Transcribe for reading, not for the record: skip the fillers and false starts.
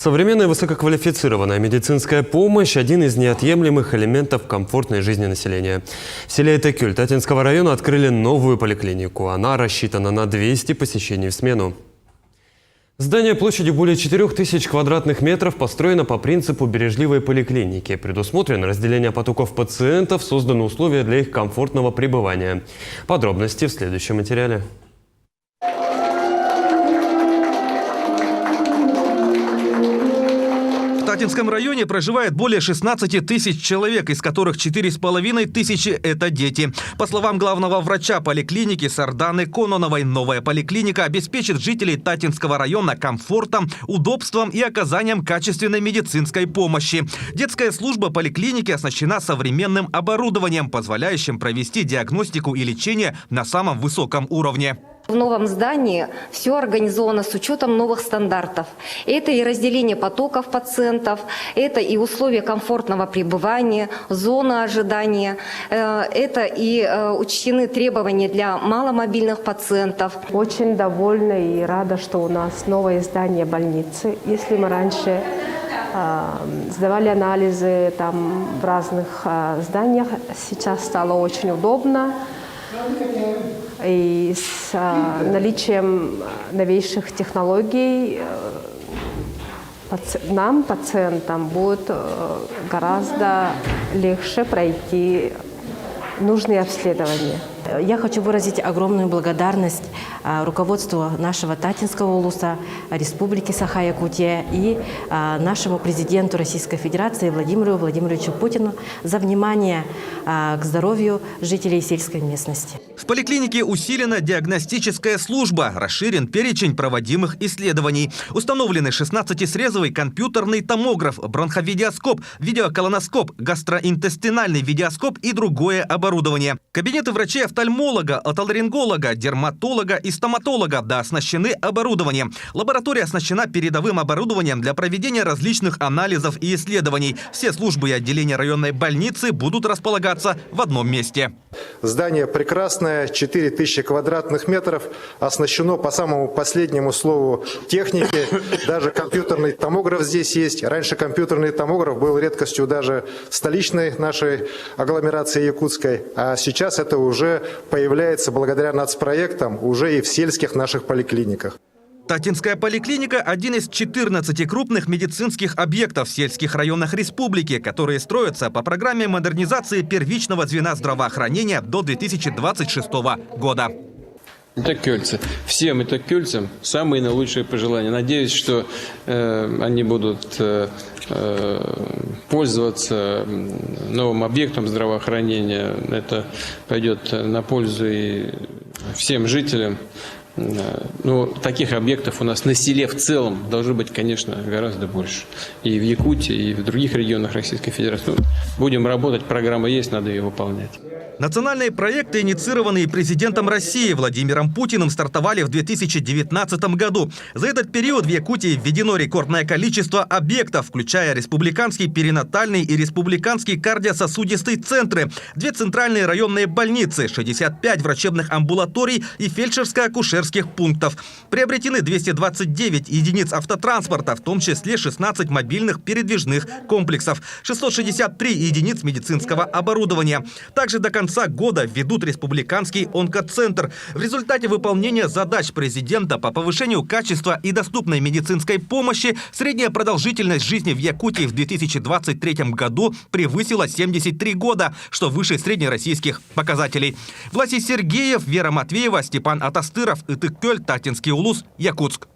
Современная высококвалифицированная медицинская помощь – один из неотъемлемых элементов комфортной жизни населения. В селе Этекюль Татинского района открыли новую поликлинику. Она рассчитана на 200 посещений в смену. Здание площадью более 4000 квадратных метров построено по принципу бережливой поликлиники. Предусмотрено разделение потоков пациентов, созданы условия для их комфортного пребывания. Подробности в следующем материале. В Татинском районе проживает более 16 тысяч человек, из которых 4,5 тысячи – это дети. По словам главного врача поликлиники Сарданы Кононовой, новая поликлиника обеспечит жителей Татинского района комфортом, удобством и оказанием качественной медицинской помощи. Детская служба поликлиники оснащена современным оборудованием, позволяющим провести диагностику и лечение на самом высоком уровне. В новом здании все организовано с учетом новых стандартов. Это и разделение потоков пациентов, это и условия комфортного пребывания, зона ожидания, это и учтены требования для маломобильных пациентов. Очень довольна и рада, что у нас новое здание больницы. Если мы раньше сдавали анализы там в разных зданиях, сейчас стало очень удобно. И с наличием новейших технологий нам, пациентам, будет гораздо легче пройти нужные обследования. Я хочу выразить огромную благодарность руководству нашего Татинского улуса, Республики Саха-Якутия и нашему президенту Российской Федерации Владимиру Владимировичу Путину за внимание к здоровью жителей сельской местности. В поликлинике усилена диагностическая служба, расширен перечень проводимых исследований. Установлены 16-срезовый компьютерный томограф, бронховидеоскоп, видеоколоноскоп, гастроинтестинальный видеоскоп и другое оборудование. Кабинеты врачей-офтальмолога, отоларинголога, дерматолога и стоматолога оснащены оборудованием. Лаборатория оснащена передовым оборудованием для проведения различных анализов и исследований. Все службы и отделения районной больницы будут располагаться в одном месте. Здание прекрасное, 4000 квадратных метров, оснащено по самому последнему слову техники. Даже компьютерный томограф здесь есть. Раньше компьютерный томограф был редкостью даже в столичной нашей агломерации якутской, а сейчас это уже появляется благодаря нацпроектам уже и в сельских наших поликлиниках. Татинская поликлиника – один из 14 крупных медицинских объектов в сельских районах республики, которые строятся по программе модернизации первичного звена здравоохранения до 2026 года. Этекюльцы. Всем этекюльцам самые наилучшие пожелания. Надеюсь, что они будут пользоваться новым объектом здравоохранения. Это пойдет на пользу и всем жителям. Но таких объектов у нас на селе в целом должно быть, конечно, гораздо больше. И в Якутии, и в других регионах Российской Федерации. Будем работать, программа есть, надо ее выполнять. Национальные проекты, инициированные президентом России Владимиром Путиным, стартовали в 2019 году. За этот период в Якутии введено рекордное количество объектов, включая республиканский перинатальный и республиканский кардиососудистый центры, 2 центральные районные больницы, 65 врачебных амбулаторий и фельдшерско-акушерских пунктов. Приобретены 229 единиц автотранспорта, в том числе 16 мобильных передвижных комплексов, 663 единиц медицинского оборудования. Также до конца года введут республиканский онкоцентр. В результате выполнения задач президента по повышению качества и доступной медицинской помощи средняя продолжительность жизни в Якутии в 2023 году превысила 73 года, что выше среднероссийских показателей. Власий Сергеев, Вера Матвеева, Степан Атастыров, Этекюль, Татинский улус, Якутск.